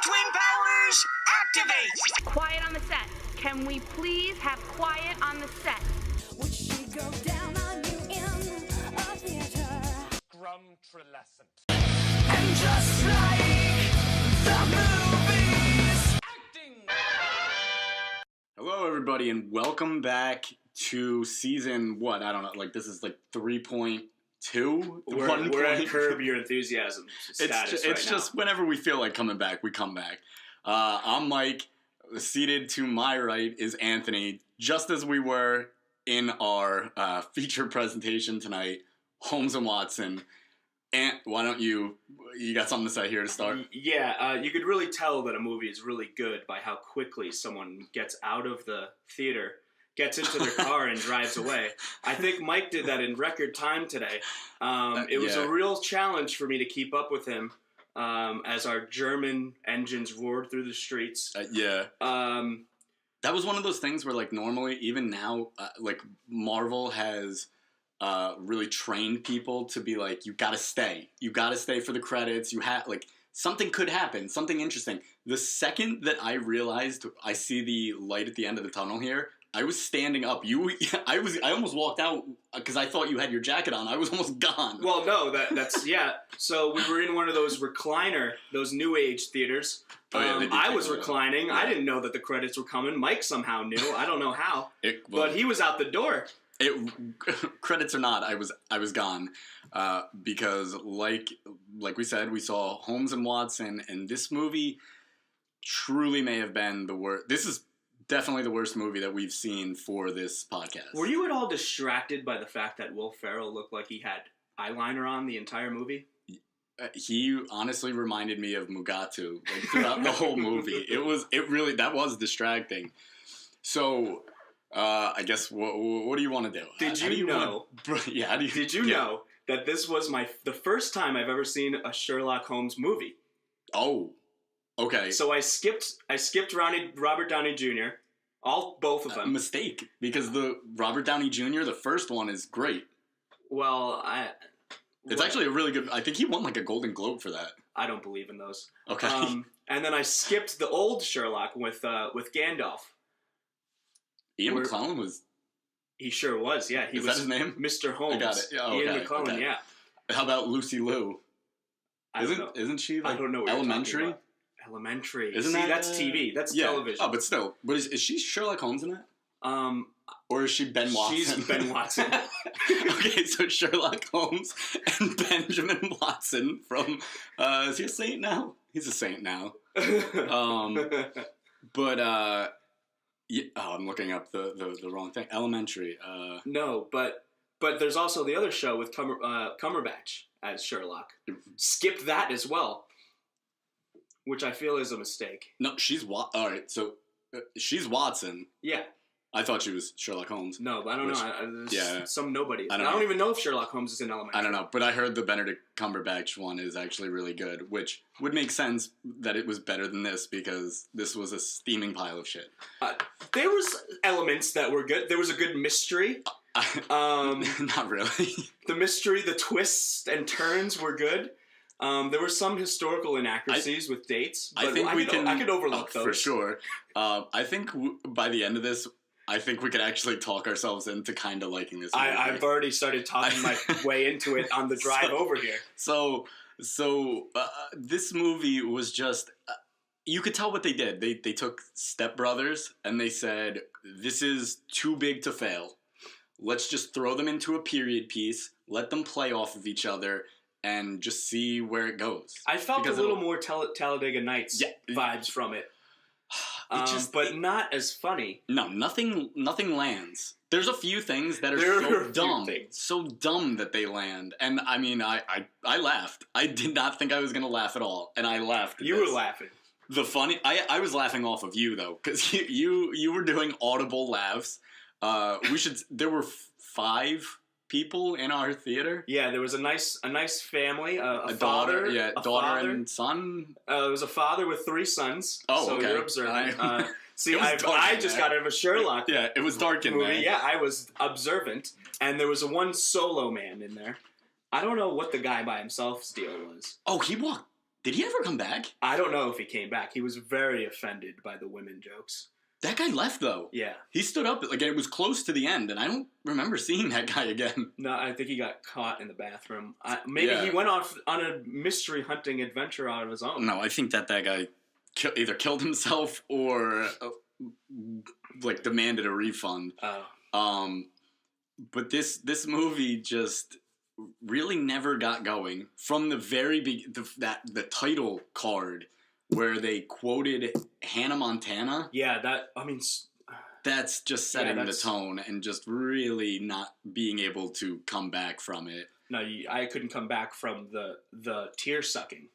Twin powers, activate! Quiet on the set. Can we please have quiet on the set? Would she go down on you in a theater? Scrumtrelescent. And just like the movies, Acting! Hello, everybody, and welcome back to season, what, I don't know, like, this is like 3.2? We're at Curb Your Enthusiasm status It's right just whenever we feel like coming back, we come back. I'm Mike. Seated to my right is Anthony, just as we were in our feature presentation tonight, Holmes and Watson. Ant, why don't you got something to say here to start? Yeah, you could really tell that a movie is really good by how quickly someone gets out of the theater, gets into their car, and drives away. I think Mike did that in record time today. It was a real challenge for me to keep up with him as our German engines roared through the streets. That was one of those things where, like, normally, even now, like, Marvel has really trained people to be like, you gotta stay for the credits. Like, something could happen, something interesting. The second that I realized I see the light at the end of the tunnel here, I was standing up. I almost walked out because I thought you had your jacket on. I was almost gone. Well, no, that's yeah. So we were in one of those recliner, those new age theaters. I was reclining. Yeah. I didn't know that the credits were coming. Mike somehow knew. I don't know how, but he was out the door. Credits or not, I was gone because like we said, we saw Holmes and Watson, and this movie truly may have been the worst. This is definitely the worst movie that we've seen for this podcast. Were you at all distracted by the fact that Will Ferrell looked like he had eyeliner on the entire movie? He honestly reminded me of Mugatu, like, throughout the whole movie. That was distracting. So, I guess what do you want to do? Did you know that this was the first time I've ever seen a Sherlock Holmes movie? Oh, okay. So I skipped Robert Downey Jr. Both of them. A mistake, because the Robert Downey Jr. the first one is great. Well, it's actually a really good. I think he won like a Golden Globe for that. I don't believe in those. Okay. And then I skipped the old Sherlock with Gandalf. Ian McClellan was. He sure was. Yeah, Is that his name? Mr. Holmes. I got it. Oh, Ian McClellan. Okay. Yeah. How about Lucy Liu? Isn't she like I don't know what Elementary? You're talking about. Elementary. Isn't that's TV. That's television. Oh, but still. But is she Sherlock Holmes in that? Or is she Ben Watson? She's Ben Watson. Okay, so Sherlock Holmes and Benjamin Watson from, is he a saint now? He's a saint now. I'm looking up the wrong thing. Elementary. No, but there's also the other show with Cumberbatch as Sherlock. Skip that as well, which I feel is a mistake. No, all right, so she's Watson. Yeah. I thought she was Sherlock Holmes. No, but I don't know. Some nobody. I don't even know if Sherlock Holmes is in Elementary. I don't know, but I heard the Benedict Cumberbatch one is actually really good, which would make sense that it was better than this because this was a steaming pile of shit. There was elements that were good. There was a good mystery. Not really. The mystery, the twists and turns were good. There were some historical inaccuracies with dates, but I could overlook those. For sure. I think by the end of this, I think we could actually talk ourselves into kind of liking this movie. I've already started talking my way into it on the drive over here. So this movie was just... you could tell what they did. They took Step Brothers and they said, this is too big to fail. Let's just throw them into a period piece, let them play off of each other, and just see where it goes. I felt a little more Talladega Nights vibes from it. But not as funny. No, nothing lands. There's a few things that are so dumb that they land. And I mean, I laughed. I did not think I was going to laugh at all, and I laughed at You were laughing. I was laughing off of you, though, because you were doing audible laughs. There were 5 people in our theater. Yeah, there was a nice family, a daughter, father, daughter and son. It was a father with 3 sons. Oh, so okay. You're observant. See, I just got out of a Sherlock. Yeah, it was dark in movie. there. Yeah, I was observant, and there was one solo man in there. I don't know what the guy by himself's deal was. Oh, he walked Did he ever come back? I don't know if he came back. He was very offended by the women jokes. That guy left, though. Yeah. He stood up, like, it was close to the end, and I don't remember seeing that guy again. No, I think he got caught in the bathroom. Maybe Yeah. he went off on a mystery hunting adventure on his own. No, I think that guy either killed himself or, like, demanded a refund. Oh. But this movie just really never got going. From the very the title card where they quoted Hannah Montana. Yeah, That's just setting the tone and just really not being able to come back from it. No, I couldn't come back from the tear sucking.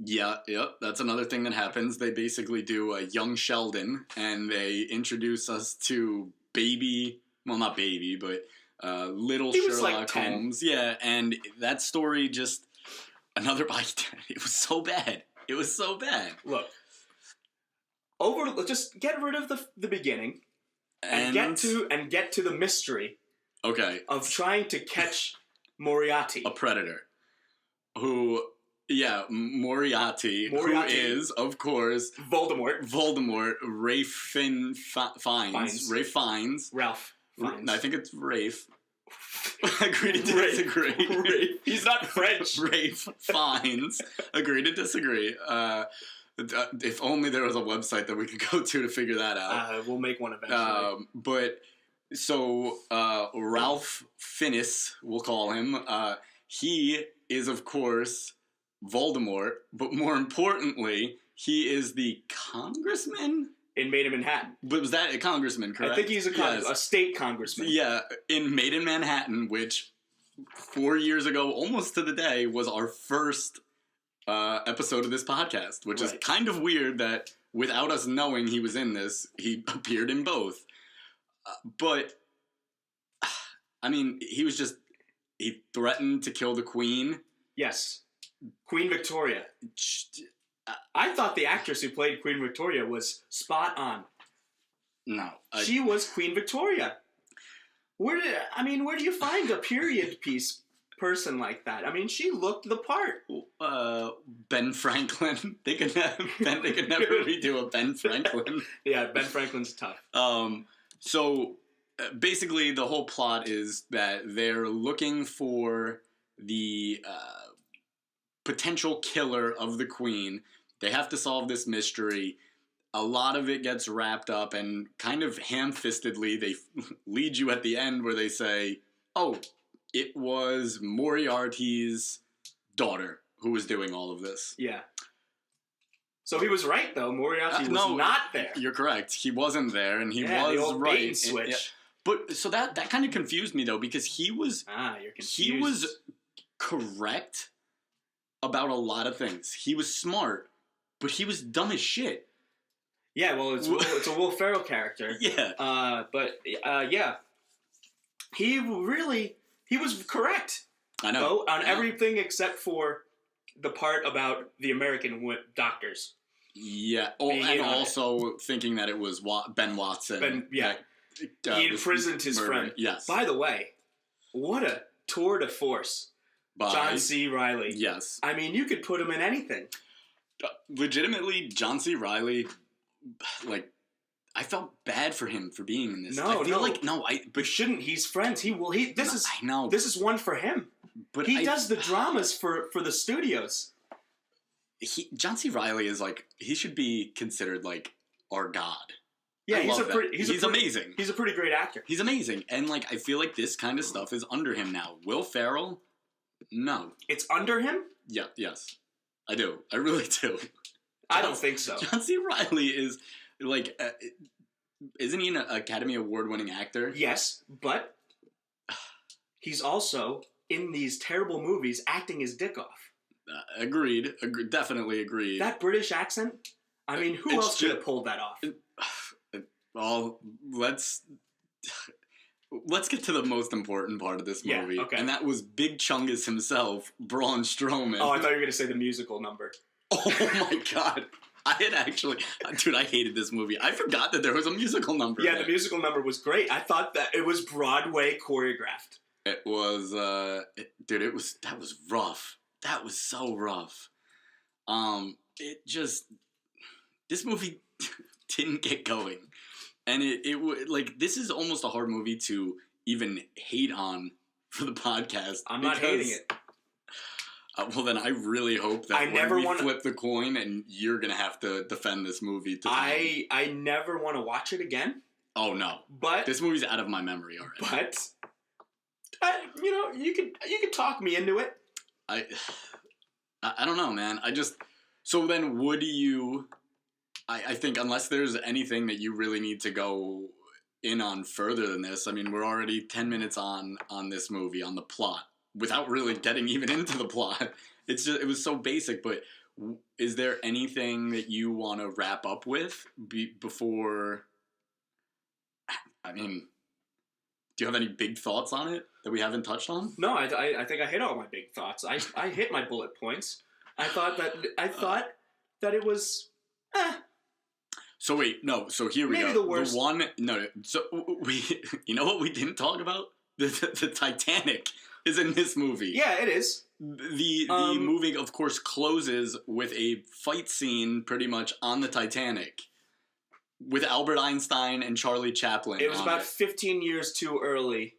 Yeah, yep, that's another thing that happens. They basically do a young Sheldon, and they introduce us to not baby, but little He Sherlock was like 10. Holmes. Yeah, and that story just, it was so bad. It was so bad. Look, just get rid of the beginning and get to the mystery. Okay. Of trying to catch Moriarty. A predator. Moriarty, who is, of course, Voldemort. Rafe Fiennes. Rafe Fiennes. Ralph Fiennes. I think it's Rafe. Agree to disagree. Rafe. He's not French. Rafe Fiennes. Agree to disagree. If only there was a website that we could go to figure that out. We'll make one eventually. Ralph Fiennes, we'll call him, he is, of course, Voldemort, but more importantly, he is the congressman? In Made in Manhattan. But was that a congressman, correct? I think he's a state congressman. Yeah, in Made in Manhattan, which 4 years ago, almost to the day, was our first episode of this podcast, which is kind of weird that without us knowing he was in this, he appeared in both. But, I mean, he threatened to kill the Queen. Yes. Queen Victoria. I thought the actress who played Queen Victoria was spot on. No. She was Queen Victoria. Where do you find a period piece person like that? I mean, she looked the part. Ben Franklin. They could never redo a Ben Franklin. Yeah, Ben Franklin's tough. So basically, the whole plot is that they're looking for the potential killer of the Queen. They have to solve this mystery. A lot of it gets wrapped up, and kind of ham-fistedly, they lead you at the end where they say, oh, it was Moriarty's daughter who was doing all of this. Yeah. So he was right, though. Moriarty was not there. You're correct. He wasn't there, and he was the old right. bait and switch. But so that kind of confused me, though, because he was you're confused. He was correct about a lot of things. He was smart, but he was dumb as shit. Yeah, well, it's a Will Ferrell character. Yeah. Yeah. He was correct. I know. On everything except for the part about the American doctors. Yeah. Oh, and also thinking that it was Ben Watson. He imprisoned his friend. Yes. By the way, what a tour de force. John C. Reilly. Yes. I mean, you could put him in anything. Legitimately, John C. Reilly, like, I felt bad for him for being in this. But shouldn't. He's friends. I know. This is one for him. But he does the dramas for the studios. John C. Reilly is like, he should be considered like our god. Yeah, he's amazing. He's a pretty great actor. He's amazing. And like, I feel like this kind of stuff is under him now. Will Ferrell? No. It's under him? Yeah, yes. I do. I really do. I don't think so. John C. Reilly is like, isn't he an Academy Award-winning actor? Yes, but he's also in these terrible movies acting his dick off. Agreed. Definitely agreed. That British accent? I mean, who else could have pulled that off? Well, let's get to the most important part of this movie. Yeah, okay. And that was Big Chungus himself, Braun Strowman. Oh, I thought you were going to say the musical number. Oh my god. I hated this movie. I forgot that there was a musical number. Yeah, the musical number was great. I thought that it was Broadway choreographed. It was, that was rough. That was so rough. It just this movie didn't get going, and like this is almost a hard movie to even hate on for the podcast. I'm not hating it. Well, then I really hope that we flip the coin and you're gonna have to defend this movie. I never want to watch it again. Oh no! But this movie's out of my memory already. But you could talk me into it. I don't know, man. So then would you? I think unless there's anything that you really need to go in on further than this, I mean, we're already 10 minutes on this movie, on the plot, without really getting even into the plot. It was so basic, but is there anything that you want to wrap up with before? I mean, do you have any big thoughts on it that we haven't touched on? No, I think I hit all my big thoughts. I hit my bullet points. I thought that it was. So wait, no. So here we go. Maybe the worst. So you know what we didn't talk about? The Titanic is in this movie. Yeah, it is. The movie, of course, closes with a fight scene pretty much on the Titanic with Albert Einstein and Charlie Chaplin. It was about 15 years too early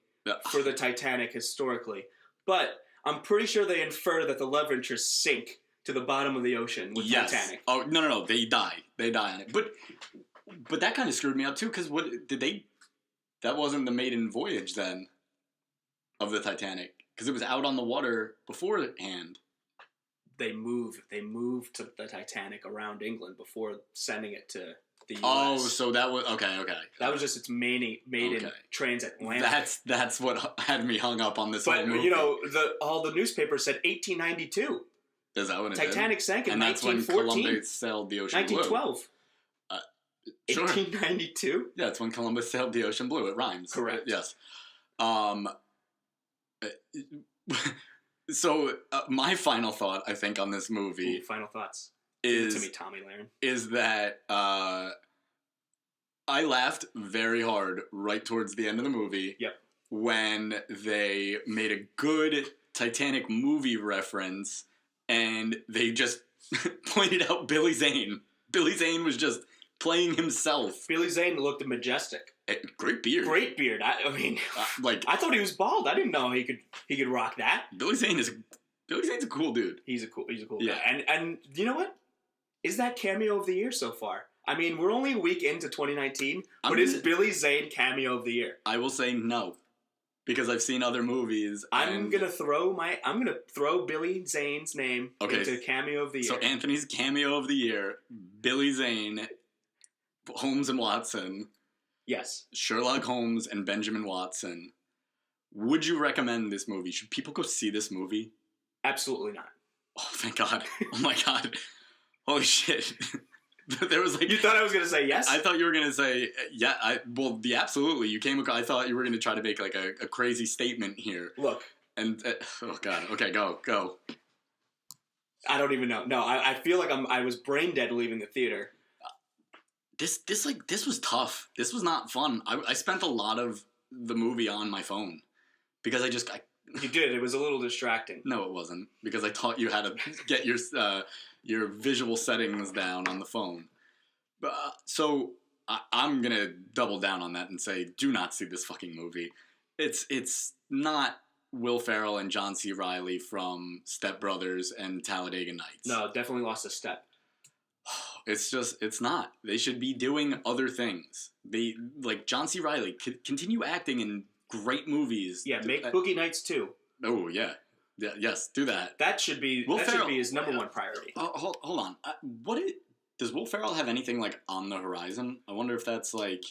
for the Titanic historically, but I'm pretty sure they infer that the love interests sink to the bottom of the ocean with Titanic. Oh no, they die. They die on it. But that kind of screwed me up too, because that wasn't the maiden voyage then of the Titanic, because it was out on the water beforehand. They moved to the Titanic around England before sending it to the U.S. Oh, so that was okay. That was just its maiden transatlantic. That's what had me hung up on this. But whole movie. all the newspapers said 1892. Is that what it Titanic did? sank in and 1914. That's when Columbus sailed the ocean blue. 1912. Sure. 1892? Yeah, it's when Columbus sailed the ocean blue. It rhymes. Correct. Yes. So my final thought, I think, on this movie. Ooh, final thoughts. Is to me, Tommy Lahren. Is that I laughed very hard right towards the end of the movie. Yep. When they made a good Titanic movie reference and they just pointed out Billy Zane. Billy Zane was just playing himself. Billy Zane looked majestic. Great beard. Great beard. I mean, I thought he was bald. I didn't know he could rock that. Billy Zane's a cool dude. He's a cool guy. And you know what? Is that cameo of the year so far? I mean, we're only a week into 2019, but is Billy Zane cameo of the year? I will say no, because I've seen other movies. I'm gonna throw Billy Zane's name into cameo of the year. So Anthony's cameo of the year: Billy Zane, Holmes and Watson. Yes. Sherlock Holmes and Benjamin Watson. Would you recommend this movie? Should people go see this movie? Absolutely not. Oh, thank God. Oh my God. Holy shit. There was You thought I was gonna say yes? I thought you were gonna say absolutely. You came across. I thought you were gonna try to make like a crazy statement here. Look. And oh God. Okay, go. I don't even know. No, I feel like I was brain dead leaving the theater. This was tough. This was not fun. I spent a lot of the movie on my phone because You did. It was a little distracting. No, it wasn't, because I taught you how to get your visual settings down on the phone. But so I'm gonna double down on that and say, do not see this fucking movie. It's not Will Ferrell and John C. Reilly from Step Brothers and Talladega Nights. No, definitely lost a step. It's not. They should be doing other things. They, like John C. Reilly, continue acting in great movies. Yeah, make Boogie Nights 2. Oh, yeah. Yes, do that. That should be his number one priority. Hold on. Does Will Ferrell have anything, like, on the horizon? I wonder if that's, like...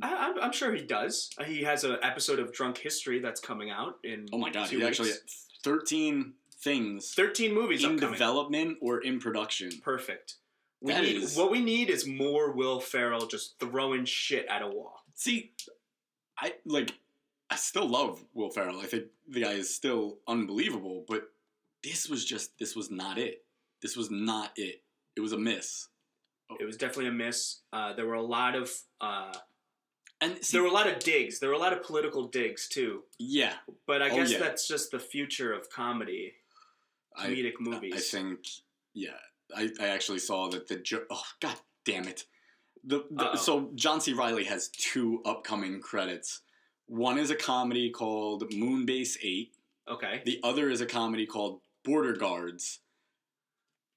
I'm sure he does. He has an episode of Drunk History that's coming out in Oh my God, 2 he weeks. actually... 13 things. 13 movies in upcoming. Development or in production. Perfect. What we need is more Will Ferrell just throwing shit at a wall. See, I still love Will Ferrell. I think the guy is still unbelievable, but this was not it. This was not it. It was a miss. It was definitely a miss. There were a lot of there were a lot of digs. There were a lot of political digs too. Yeah, but I guess that's just the future of comedy. comedic movies. I think, yeah. I actually saw that oh, god damn it. So John C. Reilly has 2 upcoming credits. One is a comedy called Moonbase 8. Okay. The other is a comedy called Border Guards.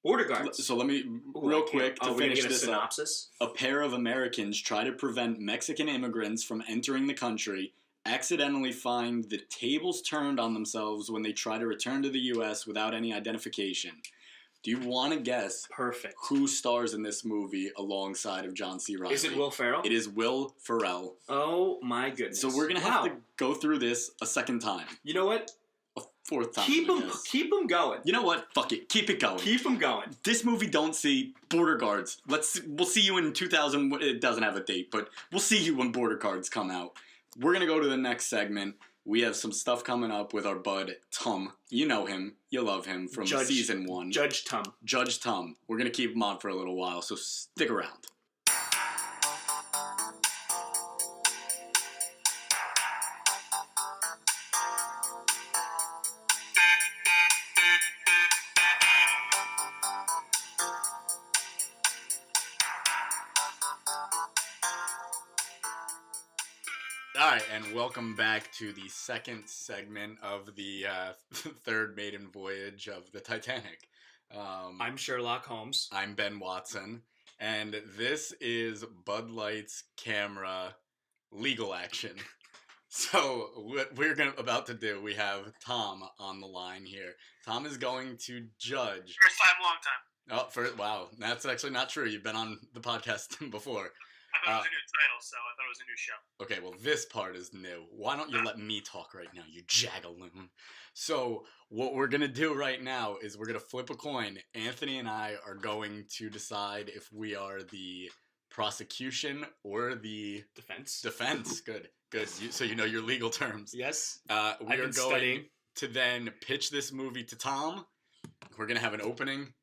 Border Guards. So let me, real quick, to finish this synopsis? up. A pair of Americans try to prevent Mexican immigrants from entering the country, accidentally find the tables turned on themselves when they try to return to the U.S. without any identification. Do you want to guess Perfect. who stars in this movie alongside of John C. Reilly? Is it Will Ferrell? It is Will Ferrell. Oh my goodness. So we're going to have to go through this a second time. You know what? A 4th time. Keep them going. You know what? Fuck it. Keep it going. Keep them going. This movie don't see Border Guards. We'll see you in 2000. It doesn't have a date, but we'll see you when Border Guards come out. We're going to go to the next segment. We have some stuff coming up with our bud, Tum. You know him. You love him from season 1. Judge Tum. Judge Tum. We're going to keep him on for a little while, so stick around. Alright, and welcome back to the second segment of the third maiden voyage of the Titanic. I'm Sherlock Holmes. I'm Ben Watson, and this is Bud Light's camera legal action. So, what we're about to do, we have Tom on the line here. Tom is going to judge... First time, long time. Wow, that's actually not true. You've been on the podcast before. I thought it was a new title, so I thought it was a new show. Okay, well, this part is new. Why don't you let me talk right now, you jagaloon? So, what we're going to do right now is we're going to flip a coin. Anthony and I are going to decide if we are the prosecution or the... Defense. Good. So you know your legal terms. Yes. We are going to then pitch this movie to Tom. We're going to have an opening,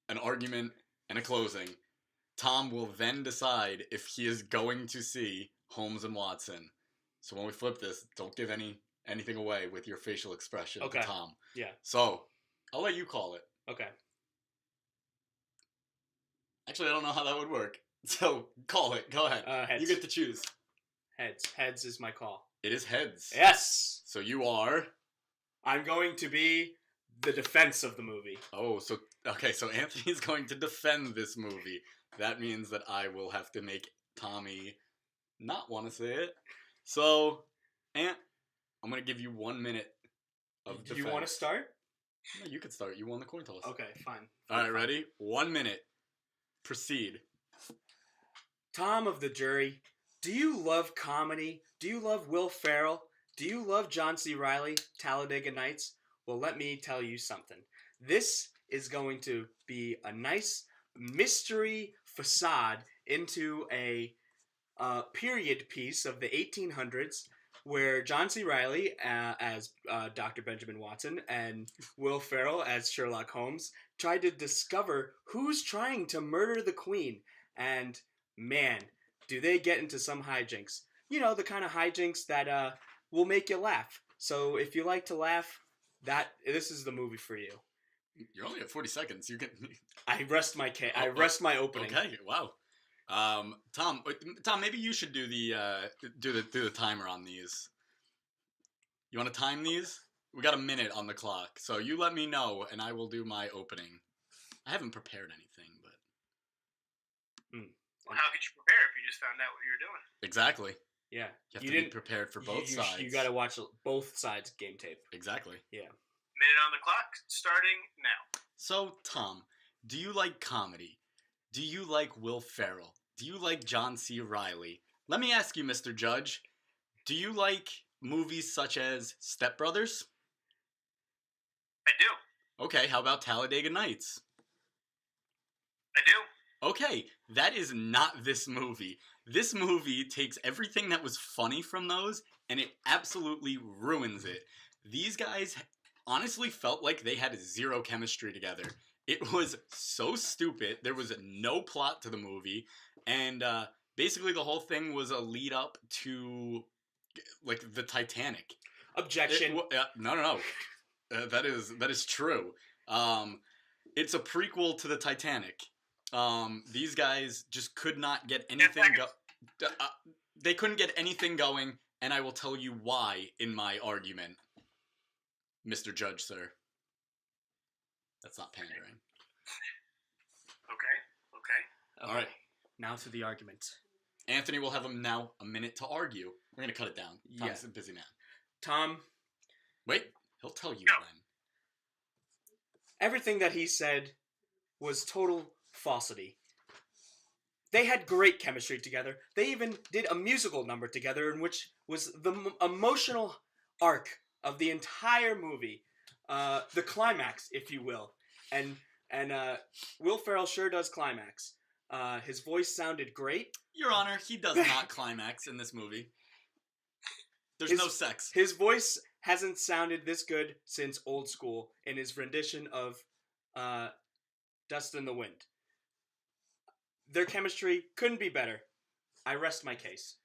an argument, and a closing. Tom will then decide if he is going to see Holmes and Watson. So when we flip this, don't give anything away with your facial expression to Tom. Yeah. So, I'll let you call it. Okay. Actually, I don't know how that would work. So, call it. Go ahead. Heads. You get to choose. Heads. Heads is my call. It is heads. Yes! So you are... I'm going to be the defense of the movie. Oh, so Anthony is going to defend this movie. That means that I will have to make Tommy not want to say it. So, Ant, I'm going to give you 1 minute of defense. Do you want to start? No, you could start. You won the coin toss. Okay, fine. All right, ready? 1 minute. Proceed. Tom of the jury, do you love comedy? Do you love Will Ferrell? Do you love John C. Reilly, Talladega Nights? Well, let me tell you something. This is going to be a nice mystery facade into a period piece of the 1800s where John C. Reilly as Dr. Benjamin Watson and Will Ferrell as Sherlock Holmes tried to discover who's trying to murder the Queen. And man, do they get into some hijinks. You know, the kind of hijinks that will make you laugh. So if you like to laugh, this is the movie for you. You're only at 40 seconds. You can. I rest my opening. Okay. Wow. Tom, maybe you should do the timer on these. You want to time these? We got a minute on the clock, so you let me know, and I will do my opening. I haven't prepared anything, but. Well, how could you prepare if you just found out what you were doing? Exactly. Yeah. You have to be prepared for both sides. You got to watch both sides game tape. Exactly. Yeah. Minute on the clock, starting now. So, Tom, do you like comedy? Do you like Will Ferrell? Do you like John C. Reilly? Let me ask you, Mr. Judge, do you like movies such as Step Brothers? I do. Okay, how about Talladega Nights? I do. Okay, that is not this movie. This movie takes everything that was funny from those, and it absolutely ruins it. These guys honestly felt like they had zero chemistry together. It was so stupid. There was no plot to the movie, and basically the whole thing was a lead up to like the Titanic. Objection. No. That is true. It's a prequel to the Titanic. These guys just could not get anything they couldn't get anything going, and I will tell you why in my argument, Mr. Judge, sir. That's not pandering. Okay. All right. Now to the argument. Anthony will have him now a minute to argue. We're going to cut it down. Tom's a busy man. Tom. Wait, he'll tell you Go. when. Everything that he said was total falsity. They had great chemistry together. They even did a musical number together in which was the emotional arc of the entire movie. The climax, if you will. And Will Ferrell sure does climax. His voice sounded great. Your Honor, he does not climax in this movie. There's no sex. His voice hasn't sounded this good since Old School in his rendition of Dust in the Wind. Their chemistry couldn't be better. I rest my case.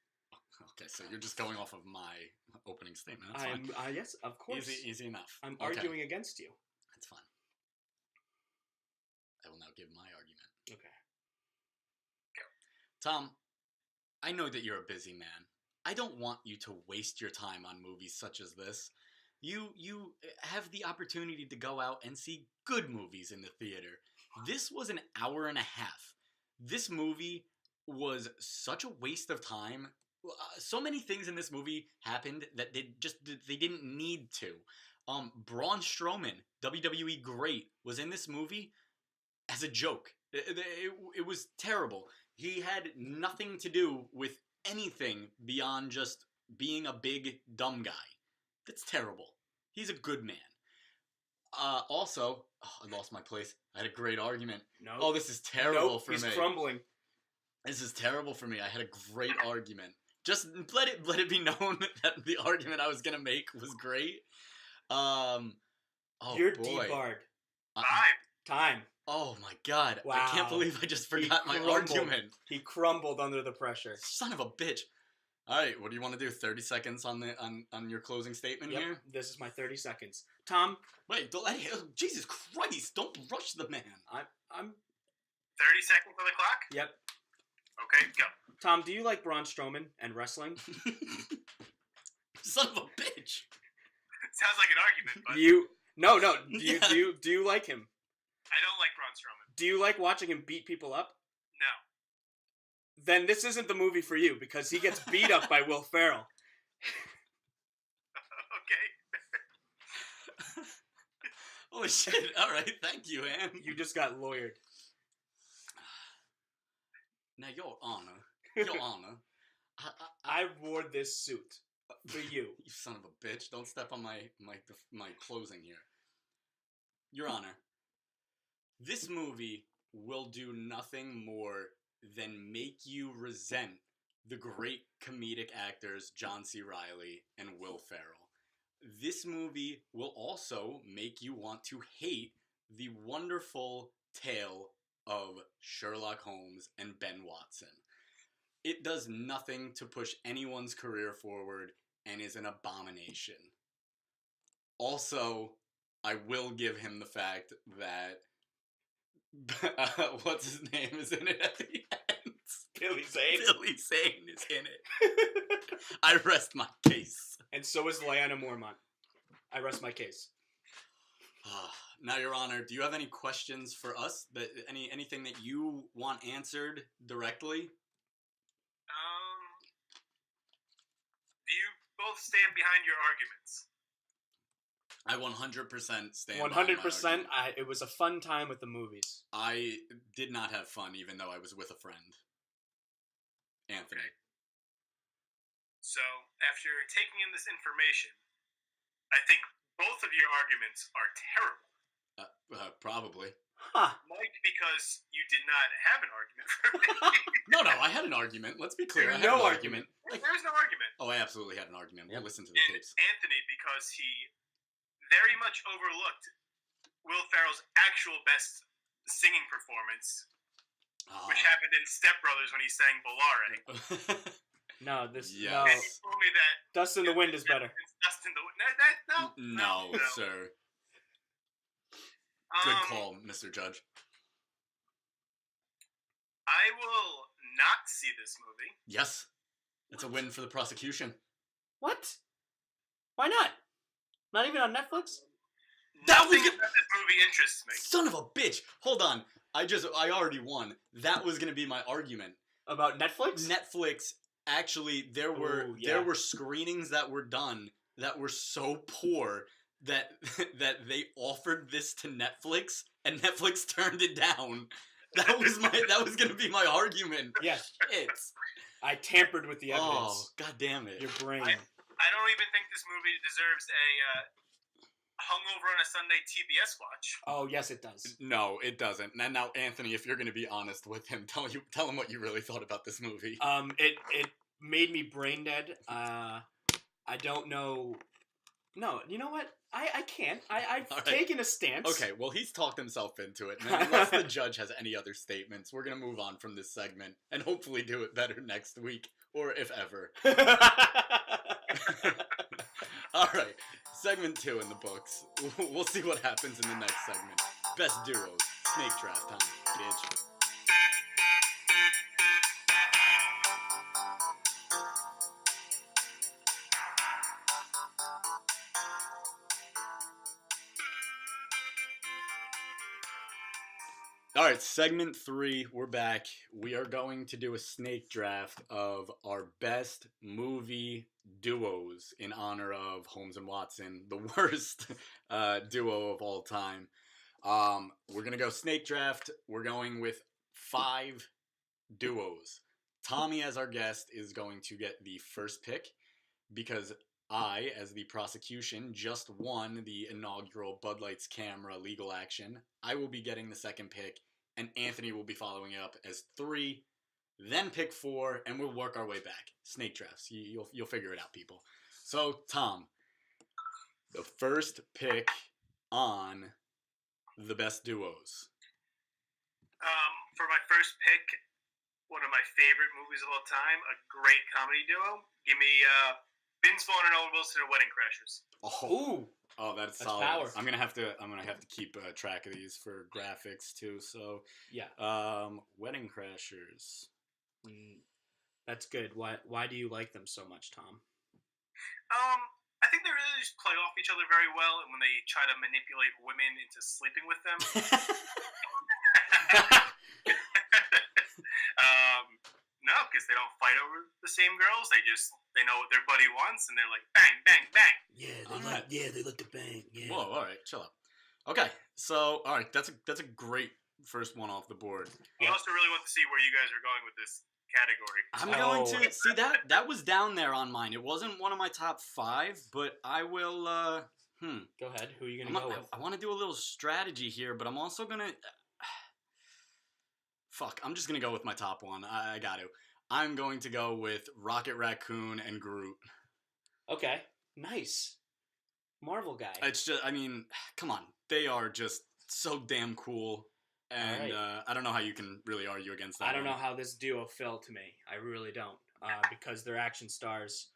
Okay, so you're just going off of my opening statement. That's fine. Yes, of course. Easy enough. I'm Okay. arguing against you. That's fine. I will now give my argument. Okay. Tom, I know that you're a busy man. I don't want you to waste your time on movies such as this. You have the opportunity to go out and see good movies in the theater. This was an hour and a half. This movie was such a waste of time. So many things in this movie happened that they didn't need to. Braun Strowman, WWE great, was in this movie as a joke. It was terrible. He had nothing to do with anything beyond just being a big dumb guy. That's terrible. He's a good man. Also, I lost my place. I had a great argument. No. Oh, this is terrible for me. He's crumbling. This is terrible for me. I had a great argument. Just let it be known that the argument I was gonna make was great. Oh, You're boy. debarred. Time. Oh my god. I Wow. can't believe I just forgot my crumbled. argument. He crumbled under the pressure. Son of a bitch. Alright, what do you want to do? 30 seconds on your closing statement Yep, here? this is my 30 seconds. Tom, Wait, Jesus Christ, don't rush the man. I'm 30 seconds on the clock? Yep. Okay, go. Tom, do you like Braun Strowman and wrestling? Son of a bitch. Sounds like an argument, but No. Yeah. Do you like him? I don't like Braun Strowman. Do you like watching him beat people up? No. Then this isn't the movie for you because he gets beat up by Will Ferrell. Okay. Holy shit. Alright, thank you, Ann. You just got lawyered. Now, Your Honor. I wore this suit for you. You son of a bitch. Don't step on my closing here. Your Honor, this movie will do nothing more than make you resent the great comedic actors John C. Reilly and Will Ferrell. This movie will also make you want to hate the wonderful tale of Sherlock Holmes and Ben Watson. It does nothing to push anyone's career forward and is an abomination. Also, I will give him the fact that what's his name is in it at the end. Billy Zane. Billy Zane is in it. I rest my case. And so is Lyanna Mormont. I rest my case. Now, Your Honor, do you have any questions for us? Anything that you want answered directly? Do you both stand behind your arguments? I 100% stand 100%. by my argument. It was a fun time with the movies. I did not have fun, even though I was with a friend. Anthony. So, after taking in this information, I think both of your arguments are terrible. Probably. Huh. Mike, because you did not have an argument for me. No, I had an argument. Let's be clear. I had No an argument. There's no argument. Oh, I absolutely had an argument. We'll listen to the And tapes. Anthony, because he very much overlooked Will Ferrell's actual best singing performance, which happened in Step Brothers when he sang Volare. No, this Yes. no. And he told me that Dust in the Wind is better. Dust in the Wind. No, No, sir. Good call, Mr. Judge. I will not see this movie. Yes. It's a win for the prosecution. What? Why not? Not even on Netflix? Nothing about this movie interests me. Son of a bitch. Hold on. I already won. That was going to be my argument. About Netflix? Netflix, actually, there were screenings that were done that were so poor that they offered this to Netflix and Netflix turned it down. That was going to be my argument. Yes. It's I tampered with the evidence. Oh, god damn it. Your brain. I don't even think this movie deserves a hungover on a Sunday TBS watch. Oh, yes, it does. No, it doesn't. And now, Anthony, if you're going to be honest with him, tell him what you really thought about this movie. It made me brain dead. I don't know. No, you know what? I can't. I've taken a stance. Okay, well, he's talked himself into it. And unless the judge has any other statements, we're going to move on from this segment and hopefully do it better next week, or if ever. All right, segment 2 in the books. We'll see what happens in the next segment. Best duos, snake draft time, bitch. All right, segment 3, we're back. We are going to do a snake draft of our best movie duos in honor of Holmes and Watson, the worst duo of all time. We're going to go snake draft. We're going with 5 duos. Tommy, as our guest, is going to get the first pick because I, as the prosecution, just won the inaugural Bud Lights Camera legal action. I will be getting the second pick, and Anthony will be following it up as 3, then pick 4, and we'll work our way back. Snake drafts. You'll figure it out, people. So, Tom, the first pick on the best duos. For my first pick, one of my favorite movies of all time, a great comedy duo. Give me Vince Vaughn and Owen Wilson and Wedding Crashers. Oh, that's solid. Power. I'm gonna have to keep track of these for graphics too. So Yeah. Wedding Crashers. That's good. Why do you like them so much, Tom? I think they really just play off each other very well, and when they try to manipulate women into sleeping with them. No, because they don't fight over the same girls. They know what their buddy wants, and they're like bang, bang, bang. They like to bang. Yeah. Whoa, all right, chill out. Okay, so all right, that's a great first one off the board. I also really want to see where you guys are going with this category. I'm going to see that was down there on mine. It wasn't one of my top 5, but I will. Go ahead. Who are you gonna go with? I want to do a little strategy here, but I'm also gonna. Fuck, I'm just gonna go with my top one. I got to. I'm going to go with Rocket Raccoon and Groot. Okay, nice. Marvel guy. It's just, I mean, come on. They are just so damn cool. And I don't know how you can really argue against that. I don't know how this duo fell to me. I really don't. Because they're action stars.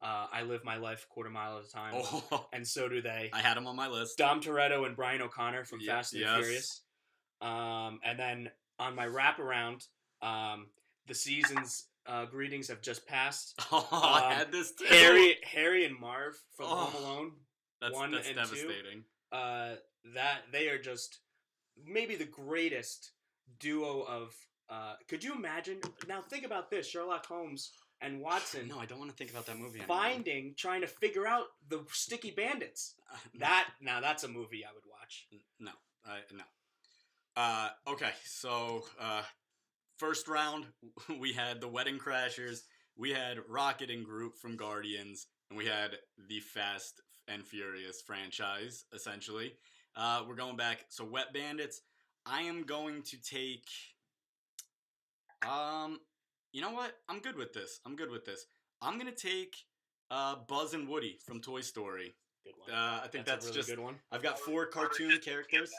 I live my life a quarter mile at a time. Oh. And so do they. I had them on my list. Dom Toretto and Brian O'Connor from Fast and Furious. And then on my wraparound, the season's greetings have just passed. I had this too. Harry and Marv from Home Alone. That's 1 and devastating. 2. That they are just maybe the greatest duo of. Could you imagine? Now think about this: Sherlock Holmes and Watson. No, I don't want to think about that movie anymore. Trying to figure out the sticky bandits. That's a movie I would watch. No. Okay, so first round we had the Wedding Crashers, we had Rocket and Groot from Guardians, and we had the Fast and Furious franchise, essentially. We're going back. So Wet Bandits, I am going to take... you know what? I'm good with this. I'm going to take Buzz and Woody from Toy Story. Good one. I think that's a really just... good one. I've got 4 cartoon characters.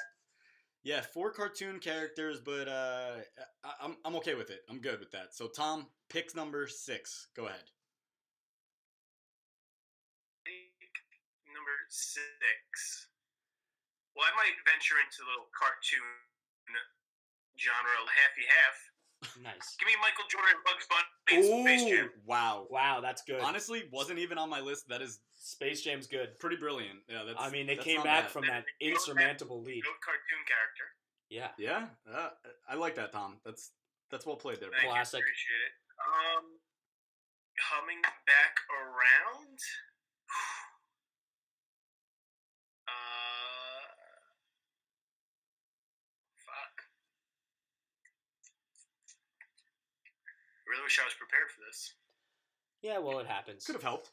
Yeah, 4 cartoon characters, but I'm okay with it. I'm good with that. So Tom, pick number 6. Go ahead. Pick number 6. Well, I might venture into the little cartoon genre, half. Nice. Give me Michael Jordan and Bugs Bunny and Space Jam. Wow. Wow, that's good. Honestly, wasn't even on my list. That is Space Jam's good. pretty brilliant. Yeah, that's. I mean, they that's came not back bad. from that insurmountable lead. No cartoon character. Yeah. Yeah, I like that, Tom. That's well played there. Thank you, Classic. appreciate it. Coming back around. Fuck. I really wish I was prepared for this. Yeah, well, it happens. Could have helped.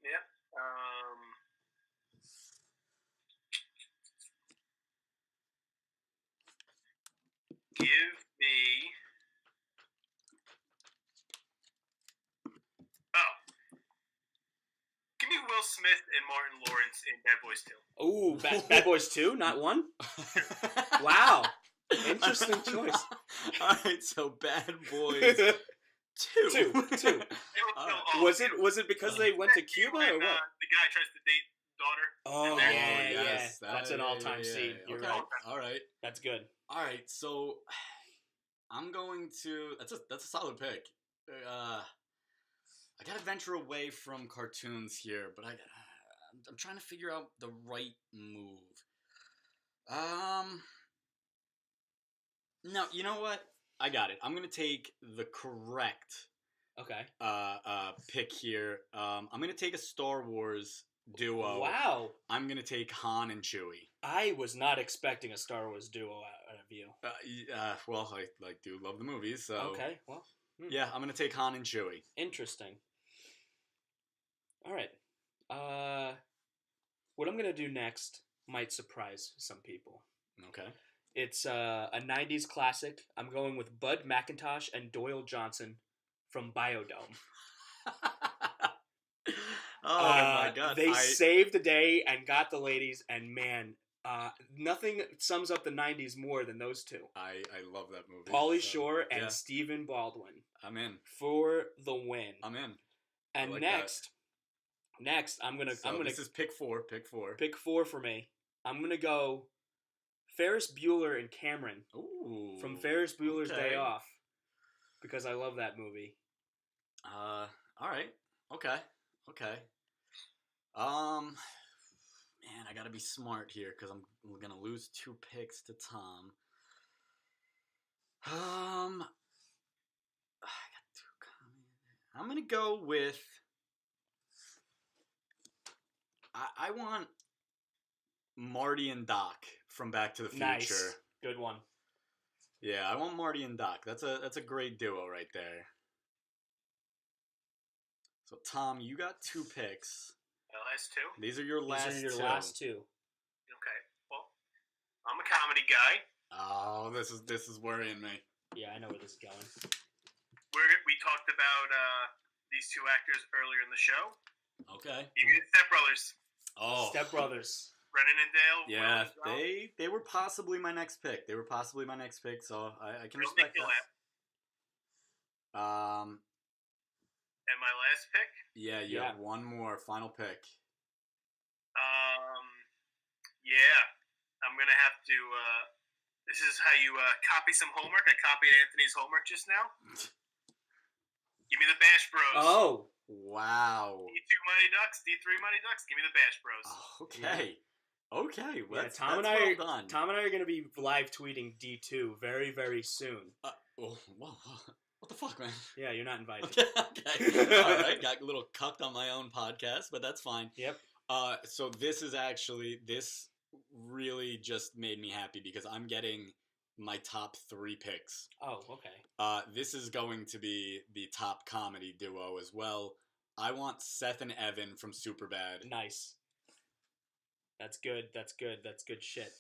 Yeah. Give me. Oh. Give me Will Smith and Martin Lawrence in Bad Boys 2. Ooh, Bad Boys 2, not 1? Wow. Interesting choice. All right, so Bad Boys 2. Two. They were so awesome. Was it because they went to Cuba When, or what? the guy tries to date daughter. Oh, and yeah, then- yeah. That's an all-time scene. You're okay. right. All right. That's good. All right. So I'm going to. That's a solid pick. I gotta venture away from cartoons here, but I'm trying to figure out the right move. No, you know what? I got it. I'm gonna take the correct Okay. pick here. I'm gonna take a Star Wars duo. Wow. I'm gonna take Han and Chewie. I was not expecting a Star Wars duo out of you. Well, I do love the movies, so Okay, well, yeah, I'm gonna take Han and Chewie. interesting. All right. What I'm going to do next might surprise some people. Okay. It's a 90s classic. I'm going with Bud McIntosh and Doyle Johnson from Biodome. Oh my god. They saved the day and got the ladies, and man, nothing sums up the 90s more than those two. I love that movie. Pauly so, Shore and yeah. Stephen Baldwin I'm in. for the win. I'm in. And like next, I'm gonna This is pick four. pick 4 for me. I'm gonna go Ferris Bueller and Cameron Ooh. from Ferris Bueller's okay. Day Off, because I love that movie. All right. Okay. Man, I gotta be smart here because I'm gonna lose 2 picks to Tom. I got 2 I'm gonna go with. I want Marty and Doc from Back to the Future. Nice, good one. Yeah, I want Marty and Doc. That's a great duo right there. So Tom, you got 2 picks. The last two? These are your last These are your two. last 2. Okay. Well, I'm a comedy guy. Oh, this is worrying me. Yeah, I know where this is going. We talked about these 2 actors earlier in the show. Okay. You get Step Brothers. Oh. Step Brothers. Brennan and Dale. Yeah, Will and Joe. they were possibly my next pick. So I can They'll respect make you that. laugh. And my last pick? Yeah, you have one more final pick. Yeah. I'm gonna have to this is how you copy some homework. I copied Anthony's homework just now. Give me the Bash Bros. Oh. Wow. D2 Mighty Ducks, D3 Mighty Ducks, give me the Bash Bros. Okay. Okay. Yeah, That's Tom and well I done. Tom and I are going to be live tweeting D2 very, very soon. Whoa. What the fuck, man? Yeah, you're not invited. Okay. All right. Got a little cucked on my own podcast, but that's fine. Yep. So this really just made me happy because I'm getting my top 3 picks. Oh, okay. This is going to be the top comedy duo as well. I want Seth and Evan from Superbad. Nice. That's good. That's good shit.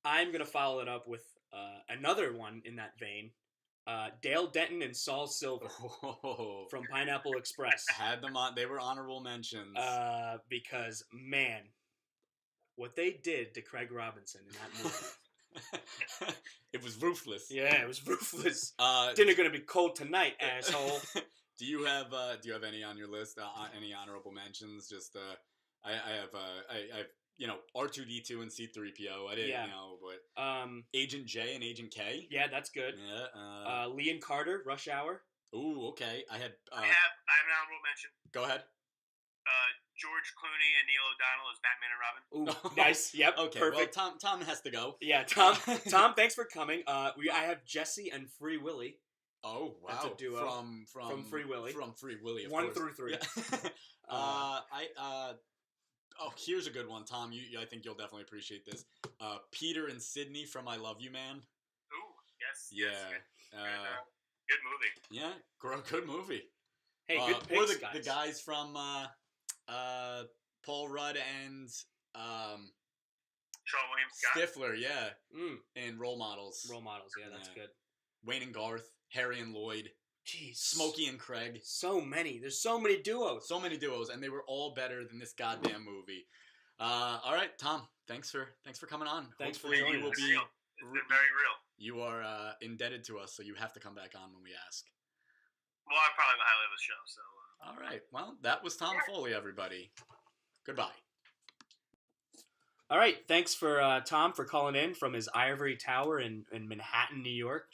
I'm going to follow it up with another one in that vein. Dale Denton and Saul Silver from Pineapple Express. Had them on. They were honorable mentions. Because, man, what they did to Craig Robinson in that movie. It was ruthless. Yeah, it was ruthless. Dinner gonna be cold tonight, asshole. Do you have any on your list? Any honorable mentions? Just I have R2D2 and C3PO. I didn't, Yeah. but Agent J and Agent K. Yeah, that's good. Yeah. Lee and Carter, Rush Hour. Ooh, okay. I have I have an honorable mention. Go ahead. George Clooney and Neil O'Donnell as Batman and Robin. Ooh, nice. Yep. Okay. Perfect. Well, Tom has to go. Yeah, Tom. Tom, thanks for coming. I have Jesse and Free Willy. Oh wow! That's a duo. From Free Willy. From Free Willy. Of 1 course. through 3. Yeah. Here's a good one, Tom. I think you'll definitely appreciate this. Peter and Sydney from I Love You, Man. Ooh, yes. Yeah. Good movie. Yeah. Good movie. Hey, good or picks, the guys. guys from Paul Rudd and Sean William Scott. Stifler, yeah, and Role Models. Role Models, yeah, that's good. Wayne and Garth, Harry and Lloyd, Jeez, Smokey and Craig. So many. There's so many duos. So many duos, and they were all better than this goddamn movie. All right, Tom. Thanks for coming on. Thanks for Hopefully joining us. It's been very real. You are indebted to us, so you have to come back on when we ask. Well, I'm probably the highlight of the show, so. All right. Well, that was Tom Foley, everybody. Goodbye. All right. Thanks for Tom for calling in from his ivory tower in Manhattan, New York.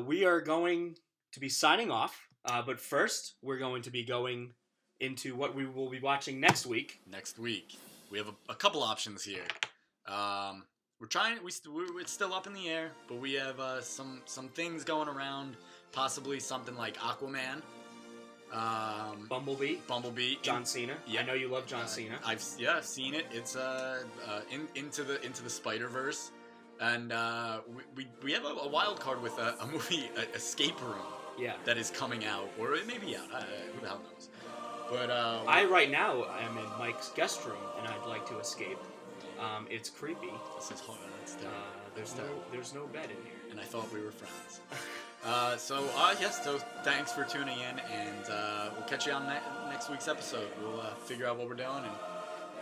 We are going to be signing off, but first we're going to be going into what we will be watching next week. Next week, we have a couple options here. We're trying. It's still up in the air, but we have some things going around. Possibly something like Aquaman. Bumblebee. John Cena. Yeah. I know you love John Cena. I've seen it. It's into the Spider-Verse, and we have a wild card with a movie, Escape Room. Yeah. That is coming out, or it may be out. Who the hell knows? But I right now am in Mike's guest room, and I'd like to escape. It's creepy. This is hard. There's no bed in here, and I thought we were friends. So thanks for tuning in, and we'll catch you on next week's episode. We'll figure out what we're doing, and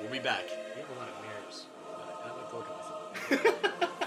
we'll be back. You have a lot of nerves. I like to look at myself.